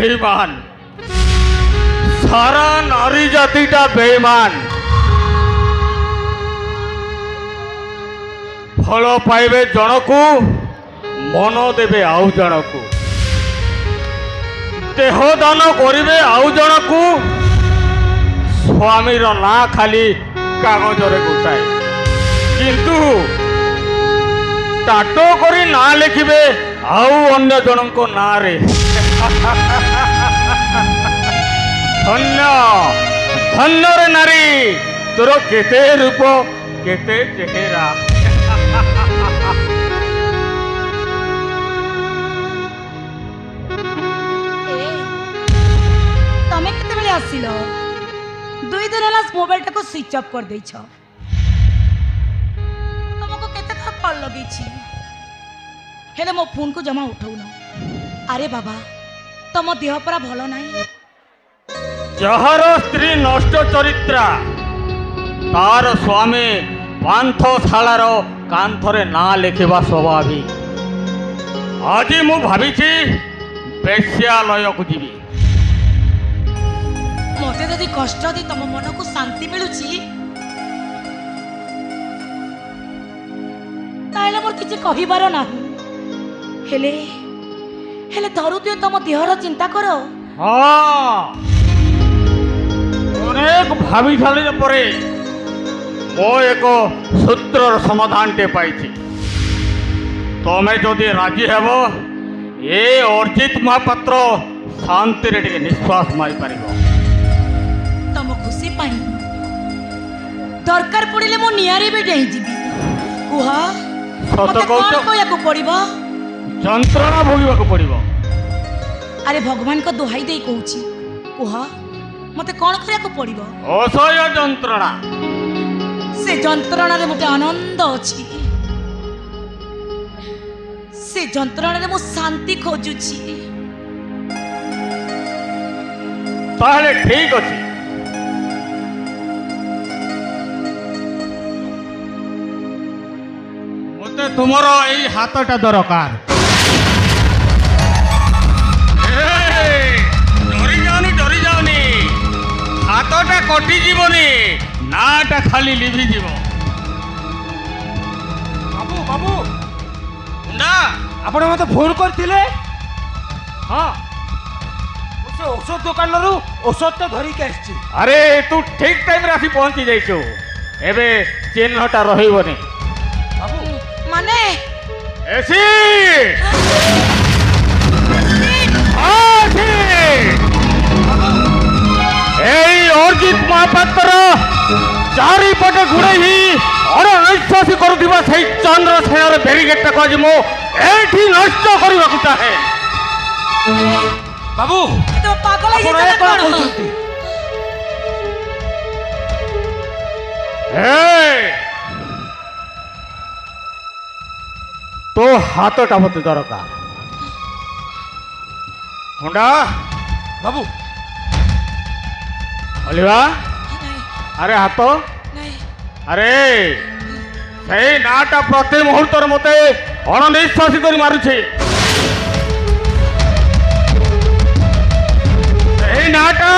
বেঈমান সারা নারী জাতিটা বেঈমান ফল পাইবে জଣକୁ মন দেবে আউ জଣକୁ দেহ দান করিবে আউ জଣକୁ স্বামীর না খালি কাগজরে গোটায় কিন্তু টাটো করে না লিখিবে আউ অন্য জনক নাঁরে ধন্য ধন্য রে নারী তোর কেতে রূপ কেতে চেহারা तमे केते बेले आसिल 2 दिन हला मोबाइल टाको स्विच ऑफ कर देछ तुमको केते थर कॉल लगी छी हेले मो फोन को जमा उठाउ न अरे बाबा तम देह परा भलो नाही जहर स्त्री नष्ट चरित्रा तार स्वामी पांथशालार कांथरे ना लिखा स्वाभाविक आज मु भावी वेश्यालय को जीवी मते जदि कष्ट दे तम मन को शांति मिलुची ताइले मोर किछि कहिबार नाही हेले हेले धरुते तम देहर चिंता करो हाँ अनेक भावी सारे परे मो एक सूत्र समाधान टे पाई तमें जदि राजी हेब ए अर्जित महापात्र शांति रे टिके निश्वास मारी पार तम खुशी पाई दरकार पड़े मो नियारे भी डेही जीवी कुह सत कौन कोया को पड़िबो যন্ত্রণা ভোগিবা को पड़िबो अरे भगवान को दुहाई देई कहूची कुह मते कौन करिया को पड़िबो असह्य যন্ত্রণা से যন্ত্রণা रे मते आनंद अछि से যন্ত্রণা रे मो शांति खोजुची ताहले ठीक अछि मते तुमर एई हातटा दरकार डरी जाओनी हाथटा कटि जीवनी नाटा खाली लिभि जीव बाबू बाबू ना आपण मते फोन करथिले हाँ से औषध दुकान रु औषध तो धरी के आछि अरे तू ठीक टाइम रे आसी पहुंची जाइछु एबे चिन्हटा रहिबनी बाबू माने एसी आसी এই অর্জিত মহাপাত্র চারিপটে ঘুরাই অনৈশ্বাসী করুথিবা সেই চন্দ্রসেনার ব্যারিকেডটাকে আজ মু এইটি নষ্ট করিବାକୁ চাহে बाबू तो पागल है आपण ये ए कोन कौन कहउछंती তো হাতটা মতে দরকার হুন্ডা बाबू অলিভা नहीं আরে হাত नहीं আরে সেই নাটা প্রতি মুহূর্তর মতে অননিশ্বাসী করে মারুছে এই নাটা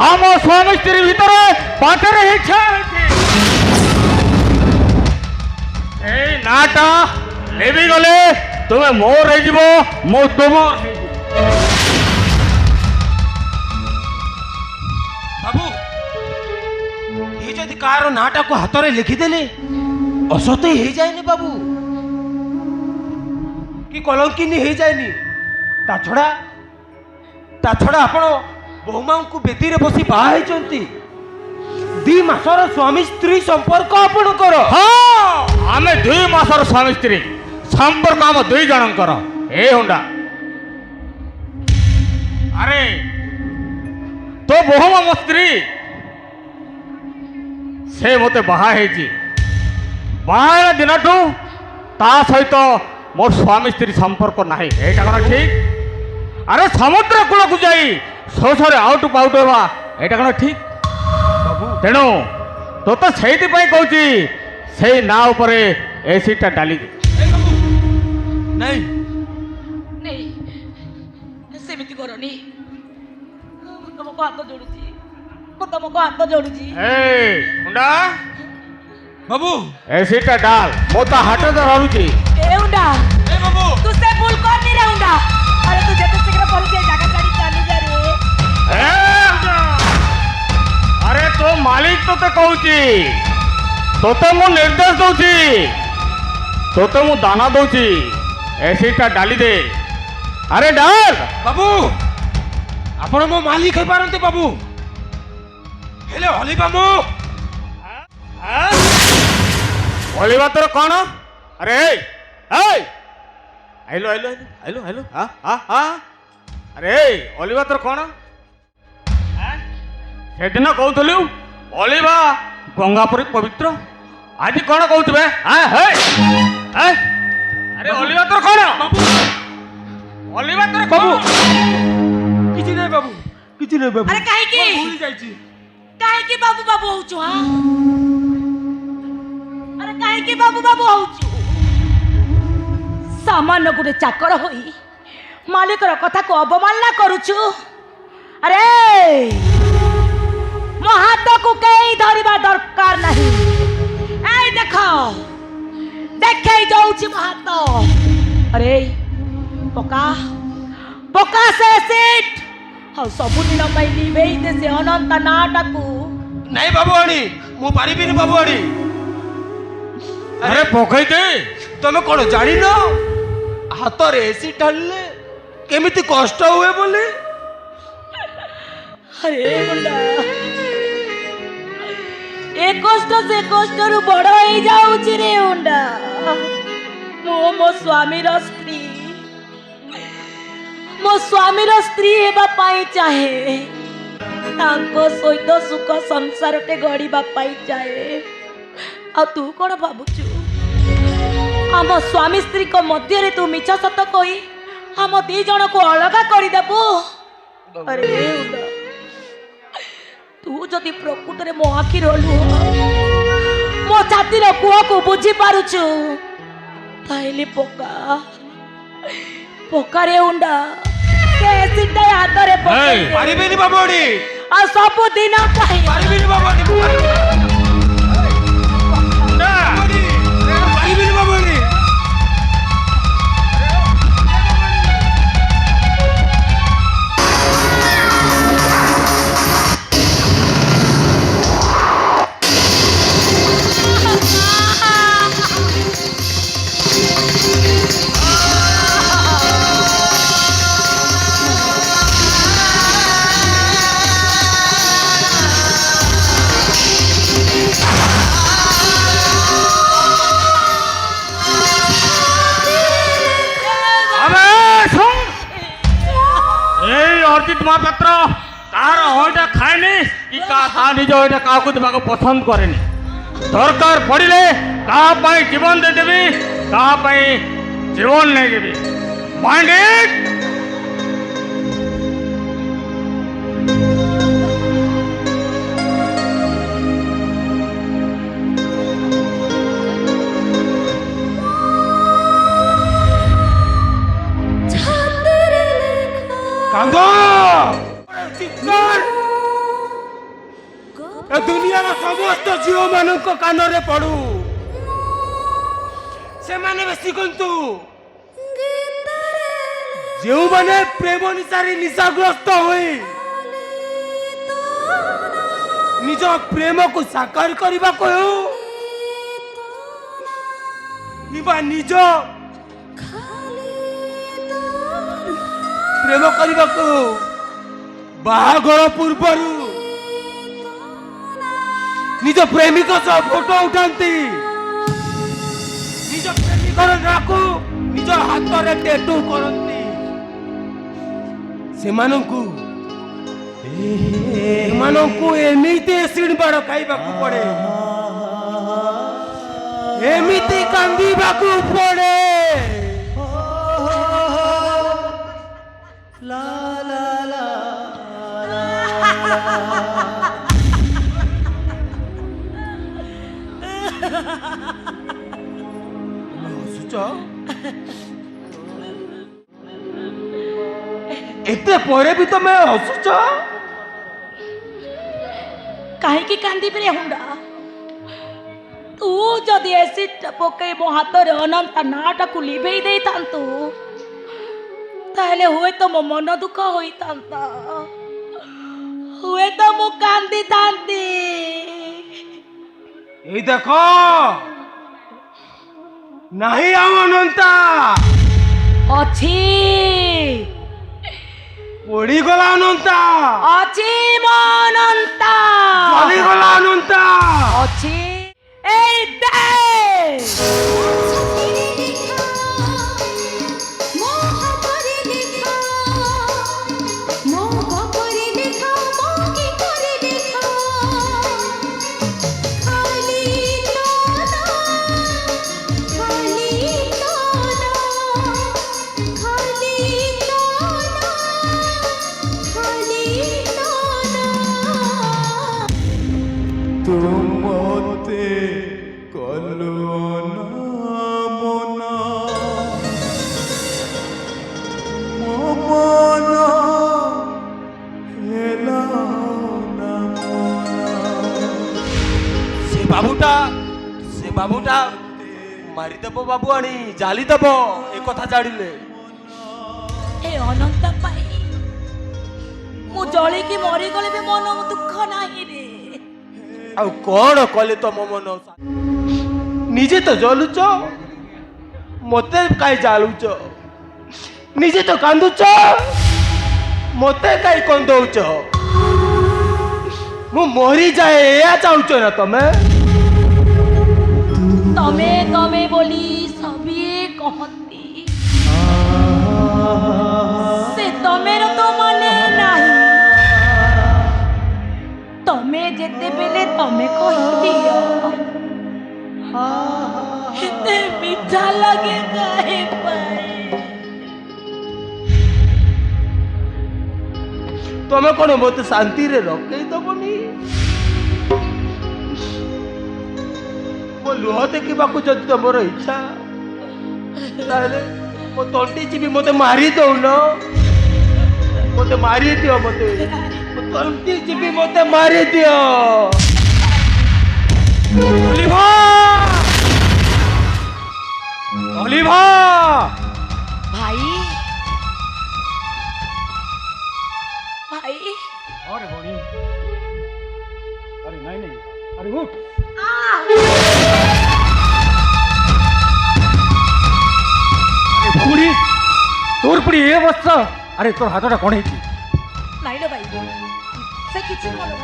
আম স্বামী স্ত্রী ভিতরে পাটের ইচ্ছা হয়েছে এই নাটা লিভি গলে তুমি মোর হয়ে যাব মো তোমার बाबू ये जदि कार नाटा को हाथ रे लिखि देले असत ही जायनी बाबू कि कलंकिनी ही जायनी ता छड़ा आपण बहुमा को बेदी रे बसी बाहा चंती 2 मासर स्वामी स्त्री संपर्क आपण कर हाँ आमे 2 मासर स्वामी स्त्री संपर्क आम 2 जनकर ए हुंडा अरे तो बहुम मो स्त्री से मते बाहा हेची बाहा दिनठू ता सहित मोर स्वामी स्त्री संपर्क नाही एटा कना ठीक अरे समुद्र कूल को जाई सोसरे आउट पाउट होवा एटा कना ठीक बाबू तेणु तो तो सेठी पई कहूची से ना ऊपरे एसीटा डाली दे नहीं नहीं सेमिति करनी ତମକୁ ହାତ ଯୋଡୁଛି ମୁଁ ତମକୁ ହାତ ଯୋଡୁଛି ମୁଣ୍ଡା ବାବୁ ଏସିଟା ଡାଲ ମୁଁ ତା ହାଟ ଧରୁଛି। ଏ ଉଣ୍ଡା ଏ ବାବୁ ତୁ ସେ ଭୁଲ କରନି ରେ ଉଣ୍ଡା ଆରେ ତୁ ଯେତେ ଶୀଘ୍ର ପରୁଛି ଏ ଜାଗା ଛାଡି ଚାଲି ଯା ରେ ଆରେ ତୋ ମାଲିକ ତୋତେ କହୁଛି ତୋତେ ମୁଁ ନିର୍ଦ୍ଦେଶ ଦଉଛି ତୋତେ ମୁଁ ଦାନା ଦଉଛି ଏସିଟା ଡାଲି ଦେ। ଆରେ ଡାଲ ବାବୁ ଆପଣ ମୋ ମାଲିକ ହେଇପାରନ୍ତି ବାବୁ ହେଲେ ହଲିବା ମୁଁ ଅଳିବା ତୋର କ'ଣ? ଆରେ ଆଇଲୁ ଆଇଲୁ ଆଇଲୁ ଆଇଲୁ ଆଇଲୁ ଆରେ ଅଳିବା ତୋର କ'ଣ? ସେଦିନ କହୁଥିଲୁ ଅଳିବା ଗଙ୍ଗା ପରି ପବିତ୍ର ଆଜି କ'ଣ କହୁଥିବେ? ଆରେ ଅଳିବା ତୋର କ'ଣ? ଅଳିବା ତୋର ବାବୁ କ'ଣ? କିଛି ନାହିଁ ବାବୁ କିଛି ନାହିଁ ବାବୁ ଆରେ କାହିଁକି ଭୁଲି ଯାଇଛି କାହିଁକି ବାବୁ ବାବୁ ହଉଛୁ ହଁ ଆରେ କାହିଁକି ବାବୁ ବାବୁ ହଉଛୁ ସାମାନ୍ୟ ଗୋଟେ ଚାକର ହୋଇ ମାଲିକର କଥାକୁ ଅବମାନନା କରୁଛୁ। ଆରେ ମୋ ହାତକୁ କେହି ଧରିବା ଦରକାର ନାହିଁ। ଏଇ ଦେଖ ଦେଖେଇ ଯାଉଛି ମୋ ହାତ। ଆରେ ପକା ପକା ସେ ସିଟ୍ ଆଉ ସବୁଦିନ ପାଇଁ ନିଭେଇ ଦେ ସେ ଅନନ୍ତ ନାଟାକୁ। ନାଇଁ ବାବୁ ଆଣି ମୁଁ ପାରିବିନି ବାବୁ ଆଣି ଆରେ ପକେଇ ଦେ। ତମେ କ'ଣ ଜାଣିନ ହାତରେ ଏସି ଢାଳିଲେ କେମିତି କଷ୍ଟ ହୁଏ ବୋଲି? ଆରେ ମୁଣ୍ଡା ଏ କଷ୍ଟ ସେ କଷ୍ଟରୁ ବଡ ହେଇଯାଉଛି ରେ ମୁଣ୍ଡା। ମୁଁ ମୋ ସ୍ୱାମୀର ସ୍ତ୍ରୀ ମୋ ସ୍ୱାମୀର ସ୍ତ୍ରୀ ହେବା ପାଇଁ ଚାହେଁ ତାଙ୍କ ସହିତ ସୁଖ ସଂସାରଟେ ଗଢ଼ିବା ପାଇଁ ଚାହେଁ। ଆଉ ତୁ କ'ଣ ଭାବୁଛୁ ଆମ ସ୍ୱାମୀ ସ୍ତ୍ରୀଙ୍କ ମଧ୍ୟରେ ତୁ ମିଛ ସତ କହି ଆମ ଦି ଜଣକୁ ଅଲଗା କରିଦେବୁ? ଆରେ ଉଣ୍ଡା ତୁ ଯଦି ପ୍ରକୃତରେ ମୋ ଆଖିର ଲୁହ ମୋ ଛାତିର କୁହକୁ ବୁଝି ପାରୁଛୁ ତାହେଲେ ପକା ପକାରେ ଉଣ୍ଡା କେସିଟା ହାତରେ ପକେଇ ଦେ। ପାରିବିନି ବାବୁ ଆଣି ଆଉ ସବୁଦିନ ପାଇଁ ପାରିବିନି ବାବୁ ଆଣି ପାରିବିନି ବାବୁ ଆଣି ଅର୍ଜିତ ମହାପାତ୍ର ତାହାର ହଇଟା ଖାଏନି କି ତା ନିଜ ହଇଟା କାହାକୁ ଦେବାକୁ ପସନ୍ଦ କରେନି। ଦରକାର ପଡ଼ିଲେ କାହା ପାଇଁ ଜୀବନ ଦେଇଦେବି କାହା ପାଇଁ ଜୀବନ ନେଇଯିବି। ମାଇଣ୍ଡ ଇଟ୍। କାନ୍ଦ ଏ ଦୁନିଆର ସମସ୍ତ ଝିଅ ମାନଙ୍କ କାନରେ ପଡୁ ସେମାନେ ବି ଶିଖନ୍ତୁ ଯେଉଁମାନେ ପ୍ରେମ ନିଶାରେ ନିଶାଗ୍ରସ୍ତ ହୋଇ ନିଜ ପ୍ରେମକୁ ସାକାର କରିବାକୁ ହେଉ କିମ୍ବା ନିଜ ପ୍ରେମ କରିବାକୁ ବାହାଘର ପୂର୍ବରୁ ନିଜ ପ୍ରେମିକ ସହ ଫଟୋ ଉଠାନ୍ତି ନିଜ ପ୍ରେମିକର ନାଁକୁ ନିଜ ହାତରେ ଟେଟୁ କରନ୍ତି ସେମାନଙ୍କୁ ଏମିତି ଏସିଡ୍ ବାଡ଼ ଖାଇବାକୁ ପଡେ ଏମିତି କାନ୍ଦିବାକୁ ପଡେ ଏତେ ପରେ ବି ତମେ ହସୁଛ କାହିଁକି କାନ୍ଦିବି ରେ ହୁଣ୍ଡା? ତୁ ଯଦି ଏସିଡ୍ ପକେଇ ମୋ ହାତରେ ଅନନ୍ତ ନାଟାକୁ ଲିଭେଇ ଦେଇଥାନ୍ତୁ ତାହେଲେ ହୁଏତ ମୋ ମନ ଦୁଃଖ ହୋଇଥାନ୍ତା, ହୁଏତ ମୁଁ କାନ୍ଦିଥାନ୍ତି। এই দেখো নাহি ଆଉ ଅନନ୍ତା ଅଛି ପୋଡ଼ିଗଲା ଅନନ୍ତା, ଅଛି ମୋ ଅନନ୍ତା, ଚାଲିଗଲା ଅନନ୍ତା। ଅଛି এই দে तुमते कलो मोना मोना हेला ना मोना ସେ ବାବୁଟା ମାରିଦେବ ବାବୁ ଆଣି ଜାଳି ଦେବ ଏ କଥା ଜାଣିଲେ। ଏ ଅନନ୍ତ ପାଇଁ ମୁଁ ଜଳିକି ମରିଗଲେ ବି ମନ ଦୁଃଖ ନାହିଁ ରେ। ଆଉ କଣ କଲେ ତମ ମନ? ନିଜେ ତ ଜଳୁଛ, ମତେ କାଇଁ ଜାଳୁଛ? ନିଜେ ତ କାନ୍ଦୁଛ, ମତେ କାଇଁ କନ୍ଦଉଛ? ମୁଁ ମରିଯାଏ ଏୟା ଚାହୁଁଛ ନା ତମେ? ତମେ ତମେ ବୋଲି ସଭିଏ କହନ୍ତି, ସେ ତମେର ତ ମନେ ନାହିଁ। ତମେ ଯେତେବେଳେ ତମେ କହିଦିଅ ଏତେ ମିଠା ଲାଗେ କାहे ପାଇଁ? ତମେ କଣ ମତେ ଶାନ୍ତିରେ ରଖେଇ ଦବନି? ମୋ ଲୁହ ଦେଖିବାକୁ ଯଦି ତମର ଇଚ୍ଛା ତାହେଲେ ମୋ ତଣ୍ଟି ଚିପି ମତେ ମାରି ଦଉନ, ମତେ ମାରିଦିଅ, ମତେ ମୋ ତଣ୍ଟି ଚିପି ମତେ ମାରିଦିଅ। ଅଲିଭା ଅଲିଭା ଭାଇ भाई अरे बड़ी अरे नहीं अरे उठ अरे बुढ़ी तोर पुड़ी ए बस अरे तोर हाथटा कौन है नहीं लो भाई से किसी बोलो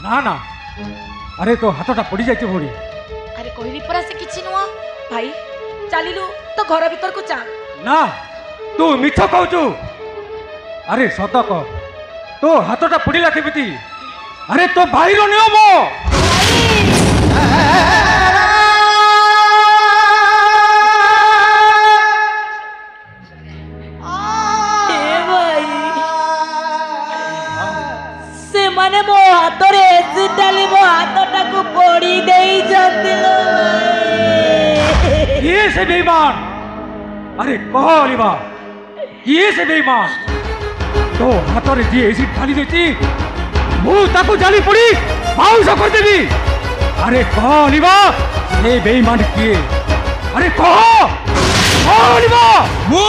ना ना अरे तो हाथटा पड़ी जाए बुढ़ी अरे कहली परा से किसी नुआ भाई चलिलु तो घर भीतर को चा ना तू मिछ कहू अरे सत कह तो हाथटा पड़ा केमिति अरे तो भाई नियम से माने मो हाथ रे एसिड डाली मो हाथटा को पोड़ी देई जंदिलो ये से बेईमान अरे कह अलिवा ये से बेईमान तो हाथ रे जी एसिड ढाली देती मु ताको जाली पड़ी बाउंस कर देबी अरे कह अलिवा से बेईमान किए अरे कह अलिवा मु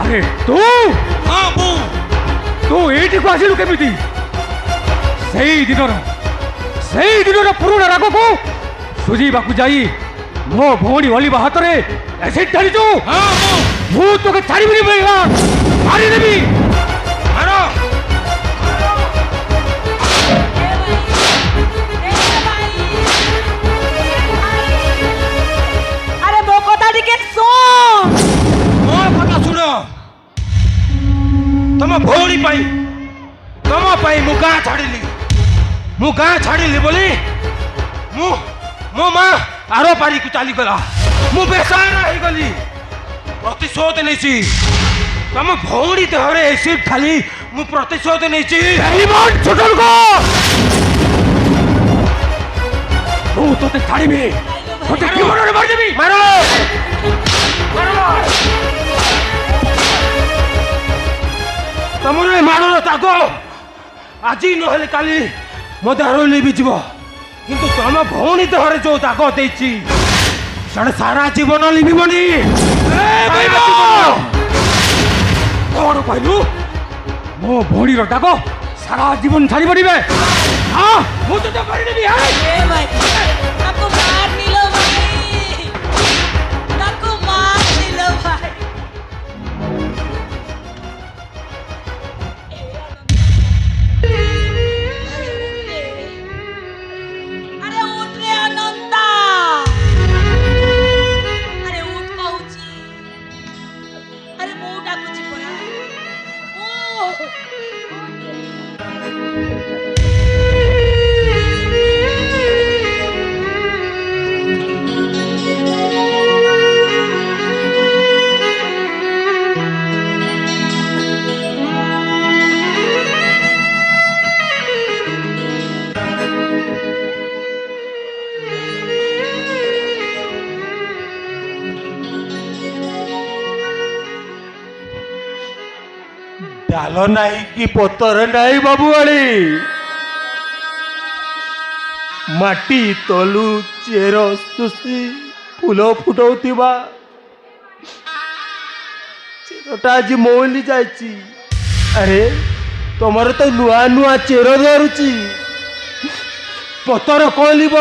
अरे तू हां मु तू एठी को आसिलु केमिति सेई दिनर पुरुणा राग को सुजी बाकू जाई मो भौणी अलिवा हाथ रे एसिड ढाली छु हां मु तोके छाड़ीबिनी बेईमान मारी देबी मारो अरे मो कथा टिके सुन ମୋ କଥା ଶୁଣ। ତମ ଭଉଣୀ ପାଇଁ ତମ ପାଇଁ ମୁଁ ଗାଁ ଛାଡ଼ିଲି ବୋଲି ମୋ ମା ଆର ପାରିକୁ ଚାଲିଗଲା, ମୁଁ ବେସାହାରା ହେଇଗଲି, ପ୍ରତିଶୋଧ ନେଇଛି। ତମ ଭଉଣୀ ଦେହରେ ଏସିଡ୍ ଢାଲି ମୁଁ ପ୍ରତିଶୋଧ ନେଇଛି। ମୁଁ ତୋତେ ଛାଡ଼ିବି ତୋତେ ଜୀବନରେ ମାରିଦେବି ମାର ତମର ଏ ମାରର ତାଗ ଆଜି ନହେଲେ କାଲି ମୋ ଦେହରୁ ଲିଭିଯିବ କିନ୍ତୁ ତମ ଭଉଣୀ ଦେହରେ ଯୋଉ ଦାଗ ଦେଇଛି ସେଟା ସାରା ଜୀବନ ଲିଭିବନି। କଣ କହିଲୁ? ମୋ ଭଉଣୀର ଦାଗ ସାରା ଜୀବନ ଛାଡ଼ିବନି ବେ। ହଁ ମୁଁ ତତେ କରିଦେବି। ए भाई ताको मार निलो भाई ताको मार निलो भाई अरे उठ रे अनंता अरे उठ कहूची अरे मु डाकुची परा ओ ଡାଲ ନାହିଁ କି ପତର ନାହିଁ ବାବୁଆଳି। ମାଟି ତଲୁ ଚେର ଶୁଷି ଫୁଲ ଫୁଟଉଥିବା ଚେରଟା ଆଜି ମଉଲି ଯାଇଛି। ଆରେ ତମର ତ ନୂଆ ନୂଆ ଚେର ଧରୁଛି, ପତର କଅଁଲିବ,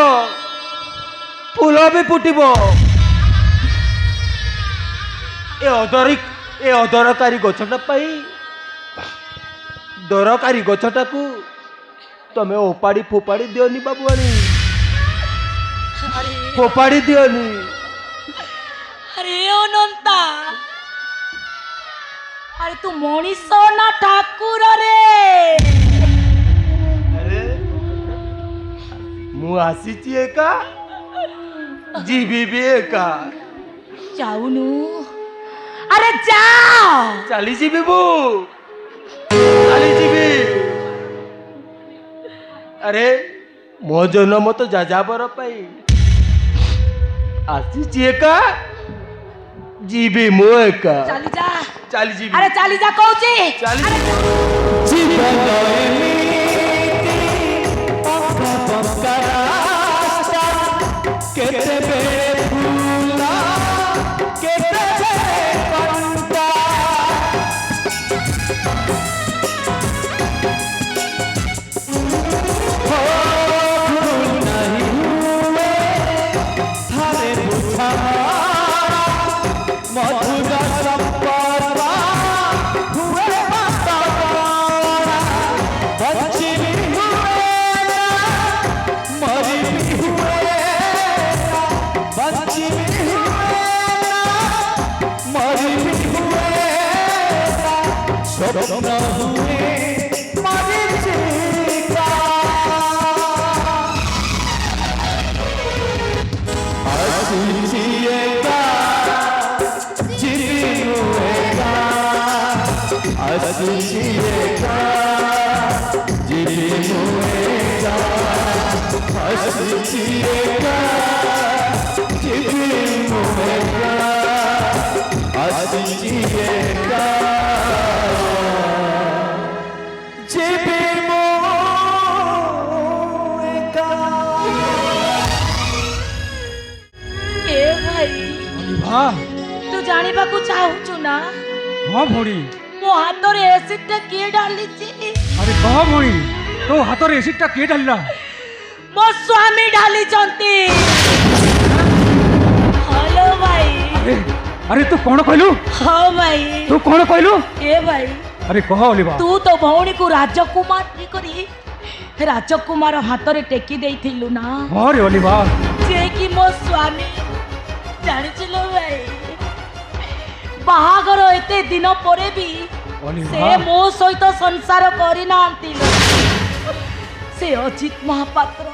ଫୁଲ ବି ଫୁଟିବ। ଏ ଅଦରକାରୀ ଗଛଟା ପାଇଁ ଦରକାରୀ ଗଛଟାକୁ ତମେ ଓପାଡ଼ି ଫୋପାଡ଼ି ଦିଅନି ବାବୁଆଣି, अरे ଫୋପାଡ଼ି ଦିଅନି। अरे अनंता अरे तू मनीष ना ठाकुर रे ଆରେ ମୁଁ ଆସିଛି ଏକା, ଯିବି ବି ଏକା। जाऊनु अरे जा ଚାଲିଯିବି ମୁଁ, ଚାଲିଯିବି। ଆରେ ମୋ ଜନ୍ମ ତ ଯାଯାବର ପାଇଁ, ଆସିଛି ଏକା, ଯିବି ମୁଁ ଏକା। चली जा ଚାଲିଯିବି। अरे चली जा कहूची ଚାଲିଯିବି। ए भाई हाँ तू जानिबा को चाहूचु ना हाँ भौणी, मो हाथ रे एसिड टा किए डाली छी अरे कह भौणी, तो हाथ में एसिडटा किए डाला? मो स्वामी डाली चंती। हेलो भाई अरे अरे तू कौन कहलु? हाँ भाई तू कौन कहलु? ए भाई अरे कह ओलिवा। तू तो भौणी को राजकुमार करी राजकुमार हाथ रे टेकी देइथिलु ना हाँ रे ओलिवा। जे कि मो स्वामी जानिचिलो भाई बाहागर एते दिन परे भी ओलिवा। से मो सहित संसार करी नांती से अजित महापात्र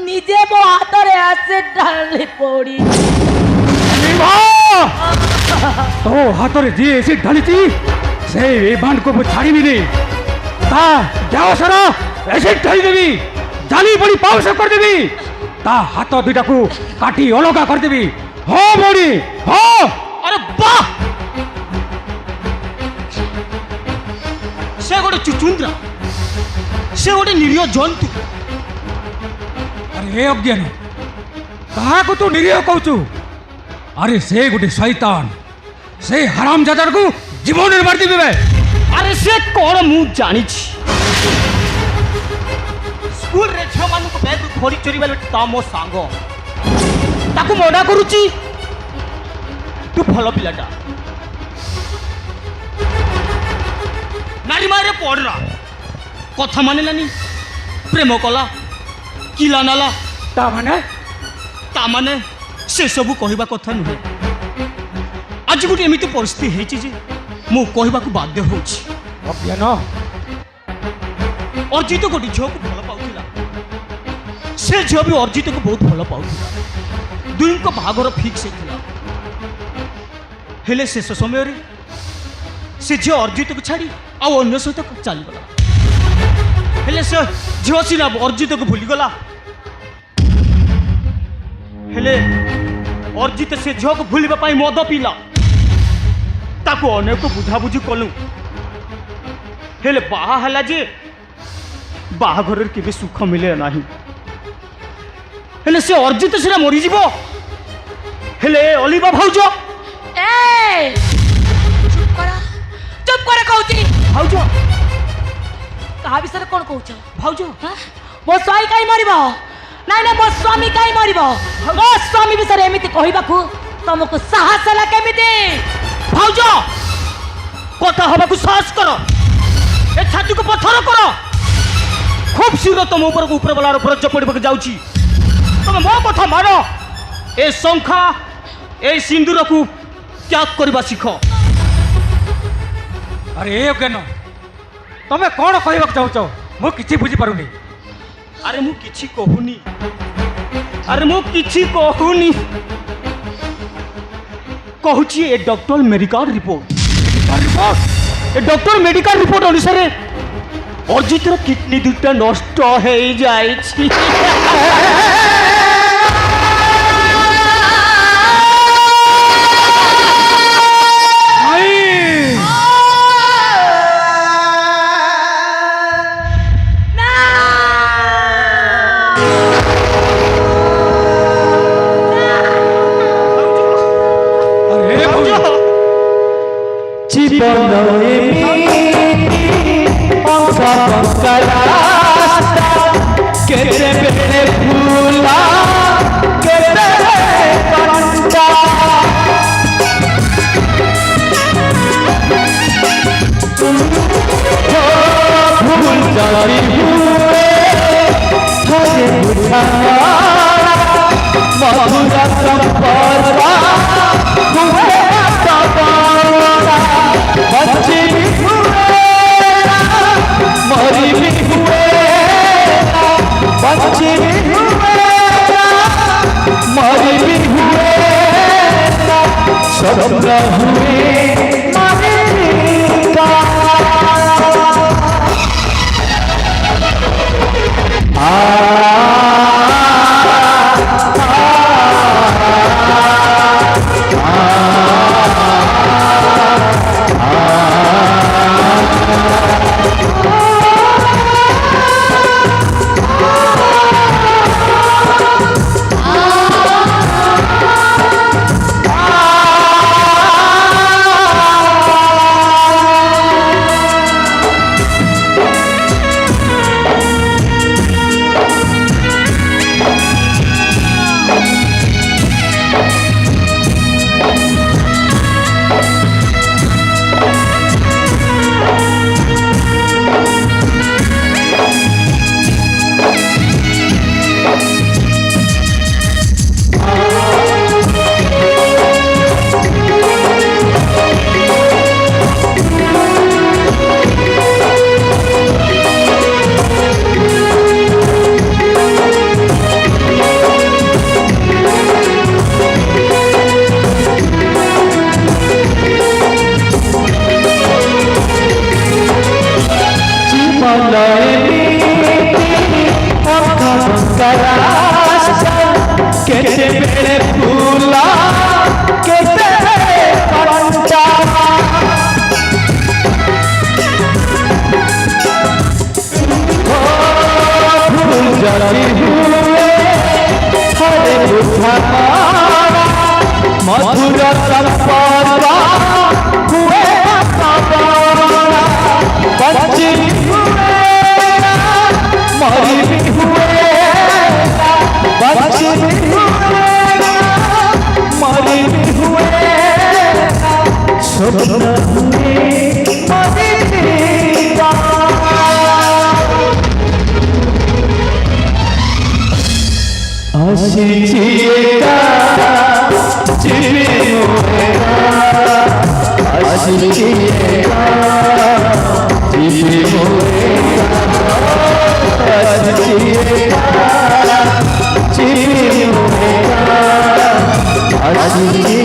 निजे मो हाथ रे आसे डाले पड़ी तो हाथ में जी एसिड ढाली से ए बांध को छाड़ी भी नहीं ता जाओ सारा एसिड ढाली देवी, जाली बड़ी पाव से कर देवी, ता हाथ दुईटा को काटी अलगा कर देवी। हाँ बड़ी हाँ। अरे वाह, से गोटे चुचुंद्रा से गोटे निरीह जंतु। अरे हे अज्ञानी कहा को तू निरीह कहचु? अरे से गोटे शैतान से हराम जादार को जीवन मार देबे। अरे से कौन मु जानी स्कूल रे झ मान को बैग थोड़ी चोरी वाले ता मो सांग ताकू मना करूची तू भल पिलाटा नारी मारे पड़रा कथा माने नानी प्रेम कला किला नाला ता माने से सब कहवा कथा नुहे। आज गोटे एमती परिस्थिति है जे मु कहवा को बाध्य होछि। अज्ञान अर्जित गोटे झील को भल पाउला से झील भी अर्जित को बहुत भल पाउला दुई को बाहागर फिक्स होता हेले शेष समय रे से झील अर्जित को छाड़ी आउ अन्य सहित चलीगला हेले से झील सीना अर्जित को भूलीगला हेले अर्जित से झील को भूलवा मद पीला ताको अनेक बुझाबुझी कलु हेले बाहा हला जे बाहाघर केबे सुख मिले नाही हेले से अर्जित सेना मरी जीवो हेले अलिबा भाउज ए चुप कर कहूची भाउज कहा विषय कौन कहूछ? भाउज मो स्वामी काई मरिबो? नाई ना मो स्वामी काई मरिबो? मो स्वामी विषय एमिति कहिबाकू तुमको साहस हला केमिति? भाउज कथा हबाकू साहस करो ए छाती को पत्थर करो खूब शीघ्र तुम ऊपर वाला ब्रज पड़े जाऊँगी तुम मो कथा मानो ए शंखा ए सिंदूर को त्याग करवा शिख। अरे हे अज्ञान तमे कौन कहवा चाहूच मु किछि बुझी पारुनी। अरे मु किछि कहूनी अरे मु किछि कहूनी कहूची ए डॉक्टर मेडिकल रिपोर्ट ए डॉक्टर मेडिकल रिपोर्ट अनुसार अर्जितर किडनी दुटा नष्ट हो जाए আসিছি